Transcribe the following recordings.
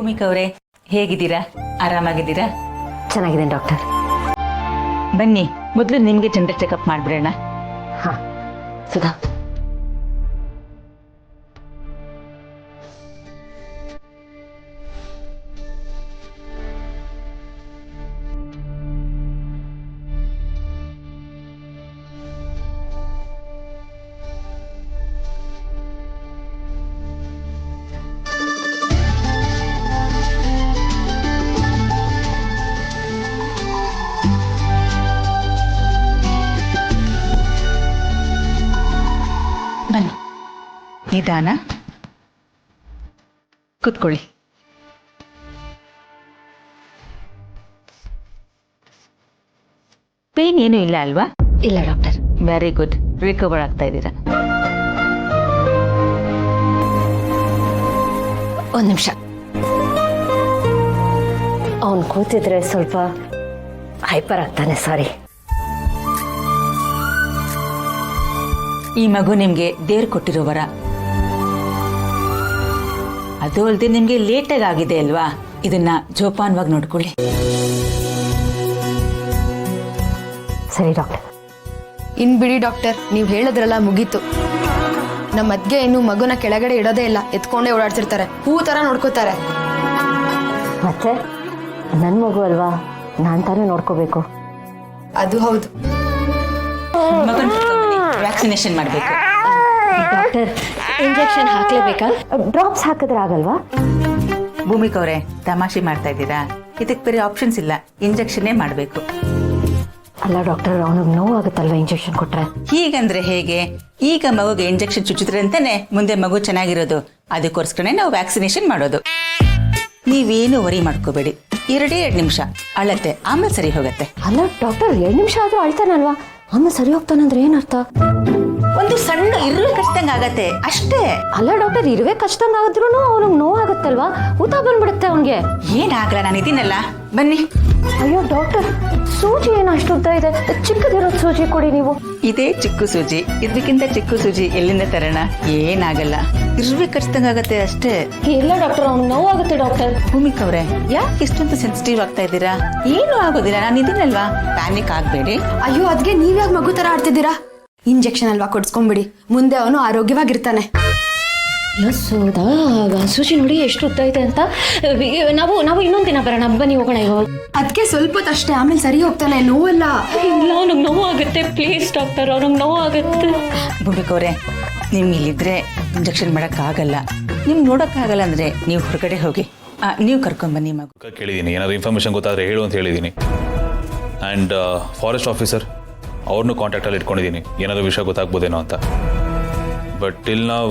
ಭೂಮಿಕಾ ಅವರೇ, ಹೇಗಿದ್ದೀರಾ? ಆರಾಮಾಗಿದ್ದೀರಾ? ಚೆನ್ನಾಗಿದ್ದೀನಿ ಡಾಕ್ಟರ್. ಬನ್ನಿ, ಮೊದಲು ನಿಮಗೆ ಜನರಲ್ ಚೆಕಪ್ ಮಾಡ್ಬಿಡೋಣ. ಹಾ ಸುಧಾ, ಬನ್ನಿ, ನಿಧಾನ ಕೂತ್ಕೊಳ್ಳಿ. ಪೇನ್ ಏನೂ ಇಲ್ಲ ಅಲ್ವಾ? ಇಲ್ಲ ಡಾಕ್ಟರ್. ವೆರಿ ಗುಡ್, ರಿಕವರ್ ಆಗ್ತಾ ಇದ್ದೀರಾ. ಒಂದು ನಿಮಿಷ, ಅವನು ಕೂತಿದ್ರೆ ಸ್ವಲ್ಪ ಹೈಪರ್ ಆಗ್ತಾನೆ. ಸಾರಿ. ಈ ಮಗು ನಿಮ್ಗೆ ದೇವ್ರು ಕೊಟ್ಟಿರೋ ವರ. ಅದು ಅಲ್ಲದೆ ನಿಮ್ಗೆ ಲೇಟಾಗಿ ಆಗಿದೆ ಅಲ್ವಾ, ಇದನ್ನ ಜೋಪಾನವಾಗಿ ನೋಡ್ಕೊಳ್ಳಿ. ಸರಿ ಡಾಕ್ಟರ್. ಇನ್ ಬಿಡಿ ಡಾಕ್ಟರ್, ನೀವು ಹೇಳಿದ್ರಲ್ಲ ಮುಗೀತು. ನಮ್ಮ ಅದ್ಗೆ ಇನ್ನು ಮಗುನ ಕೆಳಗಡೆ ಇಡೋದೇ ಇಲ್ಲ, ಎತ್ಕೊಂಡೇ ಓಡಾಡ್ತಿರ್ತಾರೆ, ಹೂ ತರ ನೋಡ್ಕೋತಾರೆ. ಮತ್ತೆ ನನ್ನ ಮಗು ಅಲ್ವಾ, ನಾನು ತಾನೇ ನೋಡ್ಕೋಬೇಕು. ಅದು ಹೌದು. ಮಗನ ವ್ಯಾಕ್ಸಿನೇಷನ್ ಮಾಡಬೇಕು. Doctor, injection ಹಾಕ್ಲೇಬೇಕಾ? ಡ್ರಾಪ್ಸ್ ಹಾಕಿದ್ರೆ ಆಗಲ್ವಾ? ಭೂಮಿಕಾ ಅವರೇ, ತಮಾಷೆ ಮಾಡ್ತಾ ಇದ್ದೀರಾ? ಇದಕ್ಕೆ ಬೇರೆ ಆಪ್ಷನ್ಸ್ ಇಲ್ಲ, ಇಂಜೆಕ್ಷನ್ನೇ ಮಾಡಬೇಕು. ಅಲ್ಲ ಡಾಕ್ಟರ್, ಅವನಿಗೆ ನೋವಾಗುತ್ತಲ್ವಾ ಇಂಜೆಕ್ಷನ್ ಕೊಟ್ರೆ? ಹೀಗಂದ್ರೆ ಹೇಗೆ? ಈಗ ಮಗುಗೆ ಇಂಜೆಕ್ಷನ್ ಚುಚ್ಚಿದ್ರೆ ಅಂತಾನೆ ಮುಂದೆ ಮಗು ಚೆನ್ನಾಗಿರೋದು. ಅದಕ್ಕೋಸ್ಕರನೇ ನಾವು ವ್ಯಾಕ್ಸಿನೇಷನ್ ಮಾಡೋದು. ನೀವೇನು ವರಿ ಮಾಡ್ಕೋಬೇಡಿ. 2 ನಿಮಿಷ ಅಳತೆ, ಆಮೇಲೆ ಸರಿ ಹೋಗತ್ತೆ. ಅಲ್ಲ ಡಾಕ್ಟರ್, 2 ನಿಮಿಷ ಆದ್ರೂ ಅಳ್ತಾನಲ್ವಾ, ಆಮೇಲೆ ಸರಿ ಹೋಗ್ತಾನಂದ್ರೆ ಏನರ್ಥ? ಒಂದು ಸಣ್ಣ ಇರುವೆ ಕಚ್ಚಿದಂಗ ಆಗತ್ತೆ ಅಷ್ಟೇ. ಅಲ್ಲ ಡಾಕ್ಟರ್, ಇರುವೆ ಕಚ್ಚಿದಂಗ ಆದ್ರೂ ಅವನಿಗೆ ನೋವಾಗತ್ತಲ್ವಾ, ಊತ ಬಂದ್ಬಿಡುತ್ತೆ ಅವನಿಗೆ. ಏನಾಗಲ್ಲ, ನಾನು ಇದೀನಲ್ಲ, ಬನ್ನಿ. ಅಯ್ಯೋ ಡಾಕ್ಟರ್, ಸೂಜಿ ಏನು ಅಷ್ಟು ಉದ್ದ ಇದೆ? ಚಿಕ್ಕದಿರೋದು ಸೂಜಿ ಕೊಡಿ ನೀವು. ಇದೇ ಚಿಕ್ಕ ಸೂಜಿ, ಇದಕ್ಕಿಂತ ಚಿಕ್ಕ ಸೂಜಿ ಎಲ್ಲಿಂದ ತರೋಣ? ಏನಾಗಲ್ಲ, ಇರುವೆ ಕಚ್ಚಿದಂಗ ಆಗತ್ತೆ ಅಷ್ಟೇ. ಇಲ್ಲ ಡಾಕ್ಟರ್, ಅವ್ನಿಗೆ ನೋವಾಗುತ್ತೆ ಡಾಕ್ಟರ್. ಭೂಮಿಕಾ ಅವರೇ, ಯಾಕೆ ಇಷ್ಟೊಂದು ಸೆನ್ಸಿಟಿವ್ ಆಗ್ತಾ ಇದ್ದೀರಾ? ಏನು ಆಗೋದಿಲ್ಲ, ನಾನು ಇದೀನಲ್ವಾ, ಪ್ಯಾನಿಕ್ ಆಗ್ಬೇಡಿ. ಅಯ್ಯೋ, ಅದ್ಗೆ ನೀವ್ಯಾಗ ಮಗು ತರ ಆಡ್ತಿದ್ದೀರಾ? ಇಂಜೆಕ್ಷನ್ ಅಲ್ವಾ, ಕೊಡ್ಸ್ಕೊಂಬಿಡಿ, ಮುಂದೆ ಅವನು ಆರೋಗ್ಯವಾಗಿರ್ತಾನೆ. ಸೋದಾ, ಸೂಜಿ ನೋಡಿ ಎಷ್ಟು ಉದ್ದ ಇದೆ ಅಂತ. ನಾವು ಇನ್ನೊಂದ್ ದಿನ ಬರೋಣ, ಬನ್ನಿ ಹೋಗೋಣ. ಅದಕ್ಕೆ ಸ್ವಲ್ಪ ಹೊತ್ತು ಅಷ್ಟೇ, ಆಮೇಲೆ ಸರಿ ಹೋಗ್ತಾನೆ, ನೋವಲ್ಲ. ಇಲ್ಲ, ಅವ್ನಿಗೆ ನೋವಾಗುತ್ತೆ. ಪ್ಲೀಸ್ ಡಾಕ್ಟರ್, ಅವ್ನಿಗೆ ನೋವಾಗುತ್ತೆ. ಭೂಮಿಕಾ ಅವರೇ, ನಿಮ್ಗೆ ಇಲ್ಲಿದ್ರೆ ಇಂಜೆಕ್ಷನ್ ಮಾಡೋಕ್ಕಾಗಲ್ಲ, ನಿಮ್ಗೆ ನೋಡೋಕ್ಕಾಗಲ್ಲ ಅಂದರೆ ನೀವು ಹೊರಗಡೆ ಹೋಗಿ, ನೀವು ಕರ್ಕೊಂಡ್ಬನ್ನಿ ಮಗು. ಕೇಳಿದ್ದೀನಿ, ಏನಾದ್ರು ಇನ್ಫಾರ್ಮೇಷನ್ ಗೊತ್ತಾದರೆ ಹೇಳು ಅಂತ ಹೇಳಿದ್ದೀನಿ. ಆ್ಯಂಡ್ ಫಾರೆಸ್ಟ್ ಆಫೀಸರ್ ಅವ್ರನ್ನೂ ಕಾಂಟ್ಯಾಕ್ಟಲ್ಲಿ ಇಟ್ಕೊಂಡಿದ್ದೀನಿ, ಏನಾದರೂ ವಿಷಯ ಗೊತ್ತಾಗ್ಬೋದೇನೋ ಅಂತ. ಬಟ್ ಟಿಲ್ ನಾವು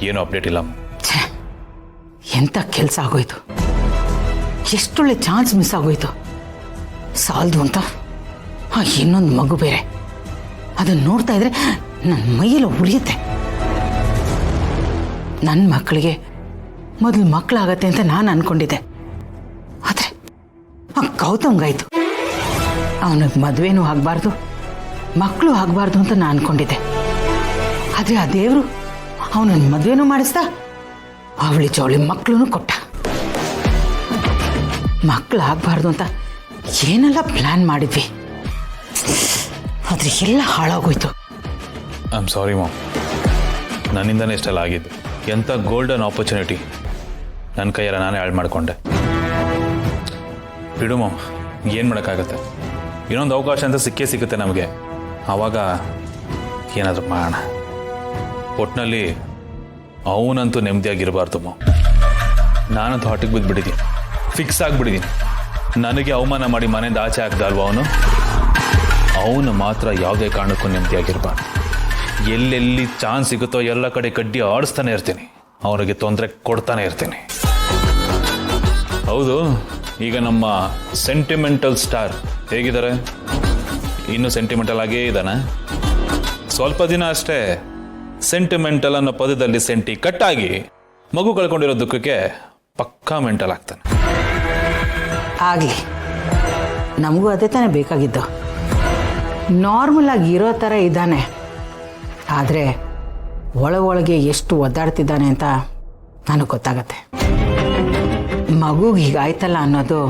ಏನೂ ಅಪ್ಡೇಟ್ ಇಲ್ಲ. ಎಂಥ ಕೆಲಸ ಆಗೋಯ್ತು, ಎಷ್ಟೊಳ್ಳೆ ಚಾನ್ಸ್ ಮಿಸ್ ಆಗೋಯ್ತು. ಸಾಲದು ಅಂತ ಇನ್ನೊಂದು ಮಗು ಬೇರೆ, ಅದನ್ನು ನೋಡ್ತಾ ಇದ್ರೆ ನನ್ನ ಮೈಯೆಲ್ಲ ಉರಿಯುತ್ತೆ. ನನ್ನ ಮಕ್ಕಳಿಗೆ ಮೊದಲು ಮಕ್ಕಳಾಗತ್ತೆ ಅಂತ ನಾನು ಅನ್ಕೊಂಡಿದ್ದೆ, ಆದರೆ ಗೌತಮ್ಗಾಯ್ತು. ಅವನಿಗೆ ಮದುವೆನೂ ಆಗಬಾರ್ದು, ಮಕ್ಕಳು ಆಗಬಾರ್ದು ಅಂತ ನಾನು ಅನ್ಕೊಂಡಿದ್ದೆ. ಆದರೆ ಆ ದೇವರು ಅವನನ್ನು ಮದುವೆನೂ ಮಾಡಿಸ್ದ, ಅವಳಿ ಜವಳಿ ಮಕ್ಕಳೂ ಕೊಟ್ಟ. ಮಕ್ಕಳು ಆಗಬಾರ್ದು ಅಂತ ಏನೆಲ್ಲ ಪ್ಲ್ಯಾನ್ ಮಾಡಿದ್ವಿ, ಆದರೆ ಎಲ್ಲ ಹಾಳಾಗೋಯ್ತು. ಐ ಆಮ್ ಸಾರಿ ಮಾಮ್, ನನ್ನಿಂದನೇ ಇಷ್ಟೆಲ್ಲ ಆಗಿದ್ದು. ಎಂಥ ಗೋಲ್ಡನ್ ಆಪರ್ಚುನಿಟಿ ನನ್ನ ಕೈಯೆಲ್ಲ ನಾನೇ ಹಾಳು ಮಾಡಿಕೊಂಡೆ. ಬಿಡು ಮಾಮ್, ಏನು ಮಾಡೋಕ್ಕಾಗತ್ತೆ, ಇನ್ನೊಂದು ಅವಕಾಶ ಅಂತ ಸಿಕ್ಕೇ ನಮಗೆ. ಆವಾಗ ಏನಾದರೂ ಮಾಡೋಣ. ಒಟ್ಟಿನಲ್ಲಿ ಅವನಂತೂ ನೆಮ್ಮದಿಯಾಗಿರಬಾರ್ದು ಮಾಮ್. ನಾನಂತೂ ಹೊಟ್ಟಿಗೆ ಬಿದ್ದುಬಿಟ್ಟಿದ್ದೀನಿ, ಫಿಕ್ಸ್ ಆಗಿಬಿಟ್ಟಿದ್ದೀನಿ. ನನಗೆ ಅವಮಾನ ಮಾಡಿ ಮನೆಯಿಂದ ಆಚೆ ಹಾಕ್ದ ಅಲ್ವ ಅವನು ಮಾತ್ರ ಯಾವುದೇ ಕಾರಣಕ್ಕೂ ನೆಮ್ಮದಿಯಾಗಿರಬಾರ್ದು. ಎಲ್ಲೆಲ್ಲಿ ಚಾನ್ಸ್ ಸಿಗುತ್ತೋ ಎಲ್ಲ ಕಡೆ ಕಡ್ಡಿ ಆಡಿಸ್ತಾನೆ ಇರ್ತೀನಿ, ಅವನಿಗೆ ತೊಂದರೆ ಕೊಡ್ತಾನೆ ಇರ್ತೀನಿ. ಹೌದು, ಈಗ ನಮ್ಮ ಸೆಂಟಿಮೆಂಟಲ್ ಸ್ಟಾರ್ ಹೇಗಿದ್ದಾರೆ? ಇನ್ನೂ ಸೆಂಟಿಮೆಂಟಲ್ ಆಗೇ ಇದ್ದಾನೆ. ಸ್ವಲ್ಪ ದಿನ ಅಷ್ಟೇ ಸೆಂಟಿಮೆಂಟಲ್ ಅನ್ನೋ ಪದದಲ್ಲಿ ಸೆಂಟಿ ಕಟ್ಟಾಗಿ ಮಗು ಕಳ್ಕೊಂಡಿರೋ ದುಃಖಕ್ಕೆ ಪಕ್ಕಾ ಮೆಂಟಲ್ ಆಗ್ತಾನೆ. ಆಗಲಿ, ನಮಗೂ ಅದೇ ತಾನೇ ಬೇಕಾಗಿದ್ದು. ನಾರ್ಮಲ್ ಆಗಿ ಇರೋ ಥರ ಇದ್ದಾನೆ, ಆದರೆ ಒಳಗೆ ಎಷ್ಟು ಒದ್ದಾಡ್ತಿದ್ದಾನೆ ಅಂತ ನನಗೆ ಗೊತ್ತಾಗತ್ತೆ. ಮಗುಗೆ ಹೀಗಾಯ್ತಲ್ಲ ಅನ್ನೋದು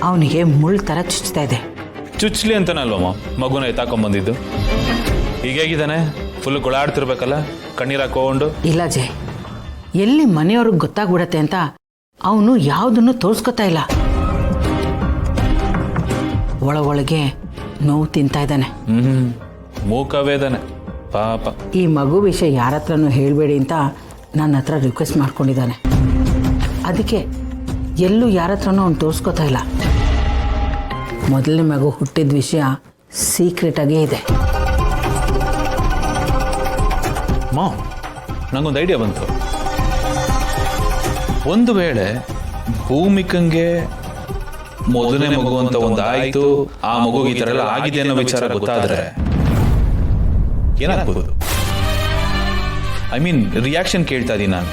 ಅವನಿಗೆ ಮುಳ್ಳು ಥರ ಚುಚ್ತಾ ಇದೆ. ಚುಚ್ಲಿ ಅಂತನಲ್ವಮ್ಮ ಮಗುನ ಎತ್ತಾಕೊಂಬಂದಿದ್ದು. ಹೀಗಾಗಿದ್ದಾನೆ, ಫುಲ್ ಗೊಳಾಡ್ತಿರ್ಬೇಕಲ್ಲ, ಕಣ್ಣೀರು ಹಾಕೊಂಡು. ಇಲ್ಲ ಜೆ, ಎಲ್ಲಿ ಮನೆಯವ್ರಿಗೆ ಗೊತ್ತಾಗ್ಬಿಡತ್ತೆ ಅಂತ ಅವನು ಯಾವುದನ್ನು ತೋರಿಸ್ಕೊತಾ ಇಲ್ಲ. ಒಳಗೆ ನೋವು ತಿಂತಾ ಇದ್ದಾನೆ. ಮೂಕವೇದನೆ ಪಾಪ. ಈ ಮಗು ವಿಷಯ ಯಾರ ಹತ್ರನೂ ಹೇಳಬೇಡಿ ಅಂತ ನನ್ನ ಹತ್ರ ರಿಕ್ವೆಸ್ಟ್ ಮಾಡ್ಕೊಂಡಿದ್ದಾನೆ. ಅದಕ್ಕೆ ಎಲ್ಲೂ ಯಾರ ಹತ್ರನೂ ಅವ್ನು ತೋರಿಸ್ಕೊತಾ ಇಲ್ಲ. ಮೊದಲನೇ ಮಗು ಹುಟ್ಟಿದ ವಿಷಯ ಸೀಕ್ರೆಟಾಗೇ ಇದೆ. ನಂಗೊಂದು ಐಡಿಯಾ ಬಂತು. ಒಂದು ವೇಳೆ ಭೂಮಿಕಂಗೆ ಮೊದಲನೇ ಮಗು ಅಂತ ಒಂದು ಆಯ್ತು, ಆ ಮಗುಗೆ ಈ ಥರ ಎಲ್ಲ ಆಗಿದೆ ಅನ್ನೋ ವಿಚಾರ ಗೊತ್ತಾದ್ರೆ ಏನಾಗ್ಬೋದು? ಐ ಮೀನ್ ರಿಯಾಕ್ಷನ್ ಕೇಳ್ತಾ ಇದ್ದೀನಿ ನಾನು.